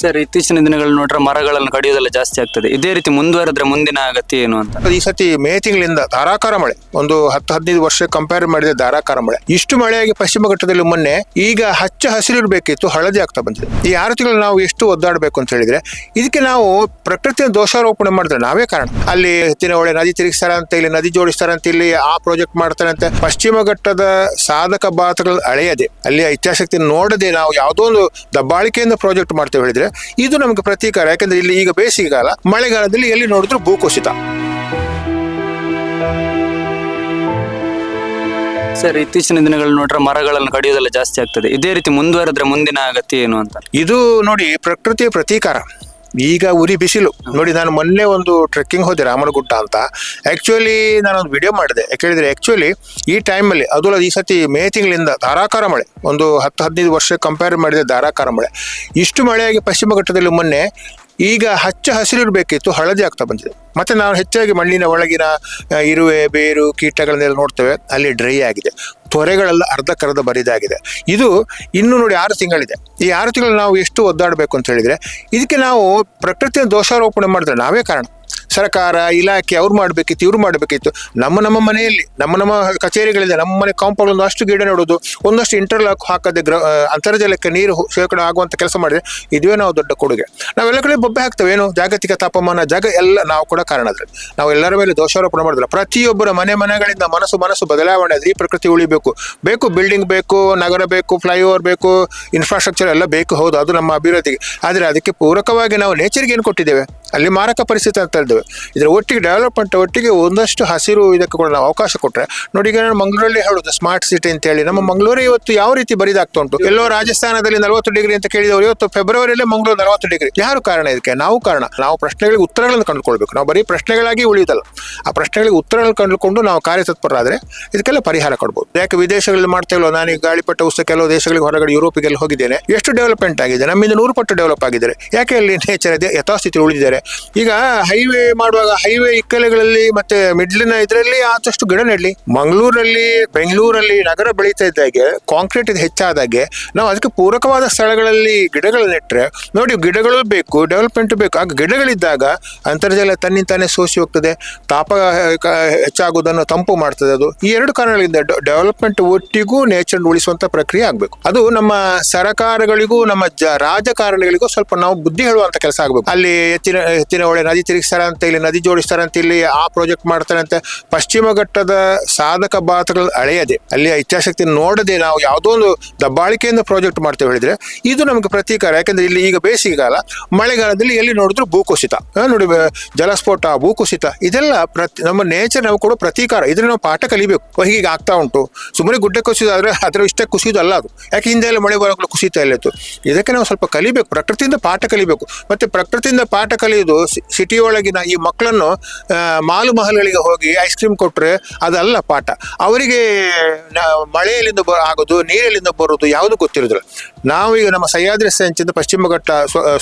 Sir, ಇತ್ತೀಚಿನ ದಿನಗಳಲ್ಲಿ ನೋಡ್ರೆ ಮರಗಳನ್ನು ಕಡಿಯೋದೆಲ್ಲ ಜಾಸ್ತಿ ಆಗ್ತದೆ. ಇದೇ ರೀತಿ ಮುಂದುವರೆದ್ರೆ ಮುಂದಿನ ಗತಿ ಏನು ಅಂತ? ಈ ಸತಿ ಮೇ ತಿಂಗಳಿಂದ ಧಾರಾಕಾರ ಮಳೆ, ಒಂದು 10-15 ವರ್ಷ ಕಂಪೇರ್ ಮಾಡಿದ ಧಾರಾಕಾರ ಮಳೆ. ಇಷ್ಟು ಮಳೆಯಾಗಿ ಪಶ್ಚಿಮ ಘಟ್ಟದಲ್ಲಿ ಮೊನ್ನೆ ಈಗ ಹಚ್ಚ ಹಸಿರಿರ್ಬೇಕಿತ್ತು, ಹಳದಿ ಆಗ್ತಾ ಬಂದಿದೆ. ಈ 6 ತಿಂಗಳು ನಾವು ಎಷ್ಟು ಒದ್ದಾಡಬೇಕು ಅಂತ ಹೇಳಿದ್ರೆ, ಇದಕ್ಕೆ ನಾವು ಪ್ರಕೃತಿಯ ದೋಷಾರೋಪಣೆ ಮಾಡಿದ್ರೆ ನಾವೇ ಕಾರಣ. ಅಲ್ಲಿ ಎತ್ತಿನಹೊಳೆ ನದಿ ತಿರುಗಿಸ್ತಾರೆ ಅಂತ, ಇಲ್ಲಿ ನದಿ ಜೋಡಿಸ್ತಾರೆ ಅಂತ, ಇಲ್ಲಿ ಆ ಪ್ರಾಜೆಕ್ಟ್ ಮಾಡ್ತಾರೆ ಅಂತ. ಪಶ್ಚಿಮ ಘಟ್ಟದ ಸಾಧಕ ಬಾಧಗಳು ಅಳೆಯದೆ, ಅಲ್ಲಿ ಇಚ್ಛಾಶಕ್ತಿ ನೋಡದೆ ನಾವು ಯಾವುದೋ ಒಂದು ದಬ್ಬಾಳಿಕೆಯಿಂದ ಪ್ರಾಜೆಕ್ಟ್ ಮಾಡ್ತೇವೆ ಹೇಳಿದ್ರೆ ಇದು ನಮಗೆ ಪ್ರತೀಕಾರ. ಯಾಕಂದ್ರೆ ಇಲ್ಲಿ ಈಗ ಬೇಸಿಗೆಗಾಲ, ಮಳೆಗಾಲದಲ್ಲಿ ಎಲ್ಲಿ ನೋಡಿದ್ರು ಭೂಕುಸಿತ. ಸರ್, ಇತ್ತೀಚಿನ ದಿನಗಳಲ್ಲಿ ನೋಡ್ರೆ ಮರಗಳನ್ನು ಕಡಿಯೋದೆಲ್ಲ ಜಾಸ್ತಿ ಆಗ್ತದೆ. ಇದೇ ರೀತಿ ಮುಂದುವರೆದ್ರೆ ಮುಂದಿನ ಗತಿ ಏನು ಅಂತ? ಇದು ನೋಡಿ ಪ್ರಕೃತಿಯ ಪ್ರತೀಕಾರ. ಈಗ ಉರಿ ಬಿಸಿಲು ನೋಡಿ. ನಾನು ಮೊನ್ನೆ ಒಂದು ಟ್ರೆಕ್ಕಿಂಗ್ ಹೋದೆ, ರಾಮನಗುಡ್ಡ ಅಂತ. ಆಕ್ಚುಲಿ ನಾನೊಂದು ವಿಡಿಯೋ ಮಾಡಿದೆ. ಯಾಕೇಳಿದ್ರೆ ಆಕ್ಚುಲಿ ಈ ಟೈಮಲ್ಲಿ, ಅದು ಈ ಸತಿ ಮೇ ತಿಂಗಳಿಂದ ಧಾರಾಕಾರ ಮಳೆ, ಒಂದು 10-15 ವರ್ಷ ಕಂಪೇರ್ ಮಾಡಿದ ಧಾರಾಕಾರ ಮಳೆ. ಇಷ್ಟು ಮಳೆಯಾಗಿ ಪಶ್ಚಿಮ ಘಟ್ಟದಲ್ಲಿ ಮೊನ್ನೆ ಈಗ ಹಚ್ಚ ಹಸಿರಿರ್ಬೇಕಿತ್ತು, ಹಳದಿ ಆಗ್ತಾ ಬಂದಿದೆ. ಮತ್ತೆ ನಾವು ಹೆಚ್ಚಾಗಿ ಮಣ್ಣಿನ ಒಳಗಿನ ಇರುವೆ, ಬೇರು, ಕೀಟಗಳನ್ನೆಲ್ಲ ನೋಡ್ತೇವೆ, ಅಲ್ಲಿ ಡ್ರೈ ಆಗಿದೆ. ತೊರೆಗಳೆಲ್ಲ ಅರ್ಧಕ್ಕರ್ಧ ಬರಿದಾಗಿದೆ. ಇದು ಇನ್ನು ನೋಡಿ 6 ತಿಂಗಳಿದೆ. ಈ 6 ತಿಂಗಳು ನಾವು ಎಷ್ಟು ಒದ್ದಾಡಬೇಕು ಅಂತ ಹೇಳಿದ್ರೆ, ಇದಕ್ಕೆ ನಾವು ಪ್ರಕೃತಿಯ ದೋಷಾರೋಪಣೆ ಮಾಡಿದ್ರೆ ನಾವೇ ಕಾರಣ. ಸರ್ಕಾರ, ಇಲಾಖೆ ಅವ್ರು ಮಾಡಬೇಕಿತ್ತು, ಇವ್ರು ಮಾಡಬೇಕಿತ್ತು. ನಮ್ಮ ಮನೆಯಲ್ಲಿ, ನಮ್ಮ ಕಚೇರಿಗಳಿದೆ, ನಮ್ಮ ಮನೆ ಕಾಂಪೌಂಡ್ ಒಂದಷ್ಟು ಗಿಡ ನೆಡೋದು, ಒಂದಷ್ಟು ಇಂಟರ್ಲಾಕ್ ಹಾಕದೆ ಅಂತರ್ಜಲಕ್ಕೆ ನೀರು ಶೇಖರಣೆ ಆಗುವಂತ ಕೆಲಸ ಮಾಡಿದ್ರೆ ಇದುವೇ ನಾವು ದೊಡ್ಡ ಕೊಡುಗೆ. ನಾವೆಲ್ಲ ಕಡೆ ಬೊಬ್ಬೆ ಹಾಕ್ತೇವೆ, ಏನು ಜಾಗತಿಕ ತಾಪಮಾನ, ಎಲ್ಲ ನಾವು ಕೂಡ ಕಾರಣ. ಅದ್ರಲ್ಲಿ ನಾವು ಎಲ್ಲರ ಮೇಲೆ ದೋಷಾರೋಪಣೆ ಮಾಡಿದ್ರೆ, ಪ್ರತಿಯೊಬ್ಬರ ಮನೆಗಳಿಂದ ಮನಸ್ಸು ಬದಲಾವಣೆ ಆದ್ರೆ ಈ ಪ್ರಕೃತಿ ಉಳಿಬೇಕು. ಬಿಲ್ಡಿಂಗ್ ಬೇಕು, ನಗರ ಬೇಕು, ಫ್ಲೈಓವರ್ ಬೇಕು, ಇನ್ಫ್ರಾಸ್ಟ್ರಕ್ಚರ್ ಎಲ್ಲ ಬೇಕು, ಹೌದು, ಅದು ನಮ್ಮ ಅಭಿವೃದ್ಧಿಗೆ. ಆದರೆ ಅದಕ್ಕೆ ಪೂರಕವಾಗಿ ನಾವು ನೇಚರ್ಗೆ ಏನು ಕೊಟ್ಟಿದ್ದೇವೆ? ಅಲ್ಲಿ ಮಾರಕ ಪರಿಸ್ಥಿತಿ ಅಂತ ಹೇಳಿದ್ದೇವೆ. ಇದರ ಒಟ್ಟಿಗೆ ಡೆವಲಪ್ಮೆಂಟ್, ಒಟ್ಟಿಗೆ ಒಂದಷ್ಟು ಹಸಿರು ಇದಕ್ಕೆ ಕೂಡ ನಾವು ಅವಕಾಶ ಕೊಟ್ಟರೆ ನೋಡಿ. ಈಗ ನಾನು ಮಂಗಳೂರಲ್ಲಿ ಹೇಳೋದು ಸ್ಮಾರ್ಟ್ ಸಿಟಿ ಅಂತ ಹೇಳಿ. ನಮ್ಮ ಮಂಗಳೂರು ಇವತ್ತು ಯಾವ ರೀತಿ ಬರಿದಾಗ್ತಾ ಉಂಟು. ಎಲ್ಲೋ ರಾಜಸ್ಥಾನದಲ್ಲಿ 40 ಡಿಗ್ರಿ ಅಂತ ಕೇಳಿದವರು ಇವತ್ತು ಫೆಬ್ರವರಿಯಲ್ಲೇ ಮಂಗಳೂರು 40 ಡಿಗ್ರಿ. ಯಾರು ಕಾರಣ ಇದಕ್ಕೆ? ನಾವು ಕಾರಣ. ನಾವು ಪ್ರಶ್ನೆಗಳಿಗೆ ಉತ್ತರಗಳನ್ನು ಕಂಡುಕೊಳ್ಬೇಕು. ನಾವು ಬರೀ ಪ್ರಶ್ನೆಗಳಾಗಿ ಉಳಿಯುವುದಲ್ಲ, ಆ ಪ್ರಶ್ನೆಗಳಿಗೆ ಉತ್ತರಗಳನ್ನು ಕಂಡುಕೊಂಡು ನಾವು ಕಾರ್ಯತತ್ಪರಾದರೆ ಇದಕ್ಕೆಲ್ಲ ಪರಿಹಾರ ಕೊಡ್ಬೋದು. ಯಾಕೆ ವಿದೇಶಗಳಲ್ಲಿ ಮಾಡ್ತೇವಲ್ಲ, ನಾನೀಗ ಗಾಳಿಪಟ ಉತ್ಸವ ಕೆಲವು ದೇಶಗಳಿಗೆ ಹೊರಗಡೆ ಯುರೋಪಿಗೆಲ್ಲ ಹೋಗಿದ್ದೇನೆ. ಎಷ್ಟು ಡೆವಲಪ್ಮೆಂಟ್ ಆಗಿದೆ, ನಮ್ಮಿಂದ 100 ಪಟ್ಟು ಡೆವಲಪ್ ಆಗಿದ್ದಾರೆ. ಯಾಕೆ ಅಲ್ಲಿ ನೇಚರ್ ಯಥಾಸ್ಥಿತಿ ಉಳಿದಿದ್ದಾರೆ. ಈಗ ಹೈವೇ ಮಾಡುವಾಗ ಹೈವೇ ಇಕ್ಕಲೆಗಳಲ್ಲಿ ಮತ್ತೆ ಮಿಡ್ಲಿನ ಇದರಲ್ಲಿ ಆದಷ್ಟು ಗಿಡ ನೆಡ್ಲಿ. ಮಂಗಳೂರಲ್ಲಿ, ಬೆಂಗಳೂರಲ್ಲಿ ನಗರ ಬೆಳೀತಾ ಇದ್ದಾಗೆ, ಕಾಂಕ್ರೀಟ್ ಇದು ಹೆಚ್ಚಾದಾಗೆ ನಾವು ಅದಕ್ಕೆ ಪೂರಕವಾದ ಸ್ಥಳಗಳಲ್ಲಿ ಗಿಡಗಳು ನೆಟ್ರೆ ನೋಡಿ, ಗಿಡಗಳು ಬೇಕು, ಡೆವಲಪ್ಮೆಂಟ್ ಬೇಕು. ಆಗ ಗಿಡಗಳಿದ್ದಾಗ ಅಂತರ್ಜಲ ತನ್ನಿಂತಾನೆ ಸೋಸಿ ಹೋಗ್ತದೆ, ತಾಪ ಹೆಚ್ಚಾಗುವುದನ್ನು ತಂಪು ಮಾಡ್ತದೆ. ಅದು ಈ 2 ಕಾರಣಗಳಿಂದ ಡೆವಲಪ್ಮೆಂಟ್ ಒಟ್ಟಿಗೂ ನೇಚರ್ ಉಳಿಸುವಂತ ಪ್ರಕ್ರಿಯೆ ಆಗ್ಬೇಕು. ಅದು ನಮ್ಮ ಸರ್ಕಾರಗಳಿಗೂ ನಮ್ಮ ರಾಜಕಾರಣಿಗಳಿಗೂ ಸ್ವಲ್ಪ ನಾವು ಬುದ್ಧಿ ಹೇಳುವಂತ ಕೆಲಸ ಆಗ್ಬೇಕು. ಅಲ್ಲಿ ಎತ್ತಿನಹೊಳೆ ನದಿ ತಿರುಗಿಸ್ತಾರೆ ಅಂತ, ಇಲ್ಲಿ ನದಿ ಜೋಡಿಸ್ತಾರೆ ಅಂತ, ಇಲ್ಲಿ ಆ ಪ್ರಾಜೆಕ್ಟ್ ಮಾಡ್ತಾರೆ ಅಂತ. ಪಶ್ಚಿಮ ಘಟ್ಟದ ಸಾಧಕ ಬಾಧಗಳು ಅಳೆಯದೆ, ಅಲ್ಲಿ ಇಚ್ಛಾಶಕ್ತಿ ನೋಡದೆ ನಾವು ಯಾವುದೋ ಒಂದು ದಬ್ಬಾಳಿಕೆಯಿಂದ ಪ್ರಾಜೆಕ್ಟ್ ಮಾಡ್ತೇವೆ ಹೇಳಿದ್ರೆ ಇದು ನಮಗೆ ಪ್ರತೀಕಾರ. ಯಾಕಂದ್ರೆ ಇಲ್ಲಿ ಈಗ ಬೇಸಿಗೆಗಾಲ, ಮಳೆಗಾಲದಲ್ಲಿ ಎಲ್ಲಿ ನೋಡಿದ್ರು ಭೂಕುಸಿತ ನೋಡಿ, ಜಲಸ್ಫೋಟ, ಭೂಕುಸಿತ, ಇದೆಲ್ಲ ನಮ್ಮ ನೇಚರ್ ನಾವು ಕೊಡೋ ಪ್ರತೀಕಾರ. ಇದನ್ನ ನಾವು ಪಾಠ ಕಲಿಬೇಕು. ಹೀಗೆ ಆಗ್ತಾ ಉಂಟು, ಸುಮ್ಮನೆ ಗುಡ್ಡೆ ಕುಸಿದಾದ್ರೆ ಅದರ ಇಷ್ಟೇ ಕುಸಿಯೋದಲ್ಲ ಅದು. ಯಾಕೆ ಹಿಂದೆ ಎಲ್ಲ ಮಳೆ ಬರೋಕ್ಲು ಕುಸಿತ ಇಲ್ಲ ಇತ್ತು. ಇದಕ್ಕೆ ನಾವು ಸ್ವಲ್ಪ ಕಲಿಬೇಕು, ಪ್ರಕೃತಿಯಿಂದ ಪಾಠ ಕಲಿಬೇಕು. ಮತ್ತೆ ಪ್ರಕೃತಿಯಿಂದ ಪಾಠ ಕಲಿಯೋದು ಸಿಟಿ ಒಳಗಿನ ಈ ಮಕ್ಕಳನ್ನು ಮಾಲು ಮಹಲ್ಗಳಿಗೆ ಹೋಗಿ ಐಸ್ ಕ್ರೀಮ್ ಕೊಟ್ಟರೆ ಅದಲ್ಲ ಪಾಠ. ಅವರಿಗೆ ಮಳೆಯಲ್ಲಿಂದ ಆಗೋದು, ನೀರಲ್ಲಿಂದ ಬರೋದು ಯಾವುದು ಗೊತ್ತಿರೋದಿಲ್ಲ. ನಾವೀಗ ನಮ್ಮ ಸಹ್ಯಾದ್ರಿ ಸಂಚಿಂದ ಪಶ್ಚಿಮ ಘಟ್ಟ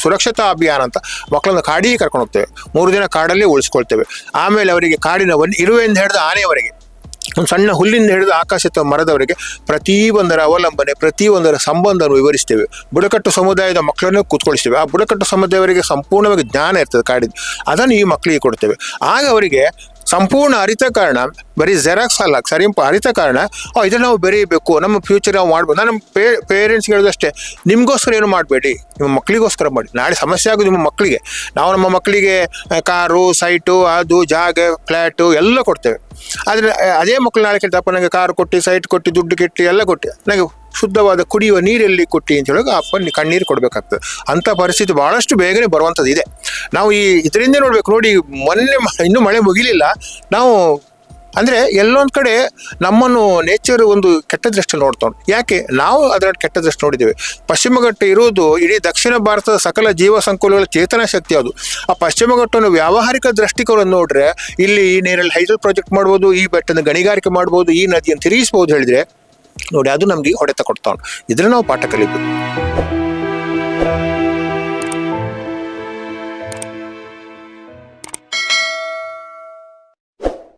ಸುರಕ್ಷತಾ ಅಭಿಯಾನ ಅಂತ ಮಕ್ಕಳನ್ನು ಕಾಡಿಗೆ ಕರ್ಕೊಂಡು ಹೋಗ್ತೇವೆ. 3 ದಿನ ಕಾಡಲ್ಲೇ ಉಳಿಸ್ಕೊಳ್ತೇವೆ. ಆಮೇಲೆ ಅವರಿಗೆ ಕಾಡಿನ ಇರುವೆಯಿಂದ ಹಿಡಿದು ಆನೆಯವರೆಗೆ, ಒಂದು ಸಣ್ಣ ಹುಲ್ಲಿಂದ ಹಿಡಿದು ಆಕಾಶದ ಮರದವರೆಗೆ ಪ್ರತಿಯೊಂದರ ಅವಲಂಬನೆ, ಪ್ರತಿಯೊಂದರ ಸಂಬಂಧವನ್ನು ವಿವರಿಸ್ತೇವೆ. ಬುಡಕಟ್ಟು ಸಮುದಾಯದ ಮಕ್ಕಳನ್ನು ಕೂತ್ಕೊಳಿಸ್ತೇವೆ. ಆ ಬುಡಕಟ್ಟು ಸಮುದಾಯವರಿಗೆ ಸಂಪೂರ್ಣವಾಗಿ ಜ್ಞಾನ ಇರ್ತದೆ ಕಾಡಿದ್ದು, ಅದನ್ನು ಈ ಮಕ್ಕಳಿಗೆ ಕೊಡ್ತೇವೆ. ಆಗ ಅವರಿಗೆ ಸಂಪೂರ್ಣ ಅರಿತ ಕಾರಣ, ಬರೀ ಜೆರಾಕ್ಸ್ ಅಲ್ಲ, ಅರಿತ ಕಾರಣ ಇದನ್ನು ನಾವು ಬೆರೀಬೇಕು, ನಮ್ಮ ಫ್ಯೂಚರ್ ನಾವು ಮಾಡ್ಬೋದು. ನಾನು ನಮ್ಮ ಪೇರೆಂಟ್ಸ್ ಹೇಳೋದಷ್ಟೇ, ನಿಮಗೋಸ್ಕರ ಏನು ಮಾಡಬೇಡಿ, ನಿಮ್ಮ ಮಕ್ಕಳಿಗೋಸ್ಕರ ಮಾಡಿ. ನಾಳೆ ಸಮಸ್ಯೆ ಆಗೋದು ನಿಮ್ಮ ಮಕ್ಕಳಿಗೆ. ನಾವು ನಮ್ಮ ಮಕ್ಕಳಿಗೆ ಕಾರು, ಸೈಟು, ಅದು ಜಾಗ, ಫ್ಲ್ಯಾಟು ಎಲ್ಲ ಕೊಡ್ತೇವೆ. ಆದರೆ ಅದೇ ಮಕ್ಕಳು ನಾಳೆ ಕೇಳ್ತಪ್ಪ, ನನಗೆ ಕಾರು ಕೊಟ್ಟು, ಸೈಟ್ ಕೊಟ್ಟು, ದುಡ್ಡು ಕೆಟ್ಟಿ ಎಲ್ಲ ಕೊಟ್ಟು, ನನಗೆ ಶುದ್ಧವಾದ ಕುಡಿಯುವ ನೀರಲ್ಲಿ ಕೊಟ್ಟು ಅಂತ ಹೇಳೋಕೆ ಅಪ್ಪ ಕಣ್ಣೀರು ಕೊಡಬೇಕಾಗ್ತದೆ. ಅಂಥ ಪರಿಸ್ಥಿತಿ ಭಾಳಷ್ಟು ಬೇಗನೆ ಬರುವಂಥದ್ದು ಇದೆ. ನಾವು ಇದರಿಂದ ನೋಡ್ಬೇಕು. ನೋಡಿ, ಮೊನ್ನೆ ಇನ್ನೂ ಮಳೆ ಮುಗಿಲಿಲ್ಲ. ನಾವು ಅಂದರೆ ಎಲ್ಲೊಂದು ಕಡೆ ನಮ್ಮನ್ನು ನೇಚರ್ ಒಂದು ಕೆಟ್ಟ ದೃಷ್ಟಿಯಲ್ಲಿ ನೋಡ್ತಾ ಉಂಟು. ಯಾಕೆ? ನಾವು ಅದರ ಕೆಟ್ಟ ದೃಷ್ಟಿ ನೋಡಿದ್ದೇವೆ. ಪಶ್ಚಿಮ ಘಟ್ಟ ಇರುವುದು ಇಡೀ ದಕ್ಷಿಣ ಭಾರತದ ಸಕಲ ಜೀವ ಸಂಕುಲಗಳ ಚೇತನ ಶಕ್ತಿ. ಅದು ಆ ಪಶ್ಚಿಮ ಘಟ್ಟವನ್ನು ವ್ಯಾವಹಾರಿಕ ದೃಷ್ಟಿಕೋನ ನೋಡ್ರೆ, ಇಲ್ಲಿ ಈ ನೀರಲ್ಲಿ ಹೈಡ್ರಲ್ ಪ್ರಾಜೆಕ್ಟ್ ಮಾಡ್ಬೋದು, ಈ ಬೆಟ್ಟದ ಗಣಿಗಾರಿಕೆ ಮಾಡ್ಬೋದು, ಈ ನದಿಯನ್ನು ತಿರುಗಿಸ್ಬೋದು ಹೇಳಿದ್ರೆ ನೋಡಿ, ಅದು ನಮಗೆ ಹೊಡೆತ ಕೊಡ್ತಾ ಉಂಟು. ಇದನ್ನು ನಾವು ಪಾಠ ಕಲಿಬೇಕು.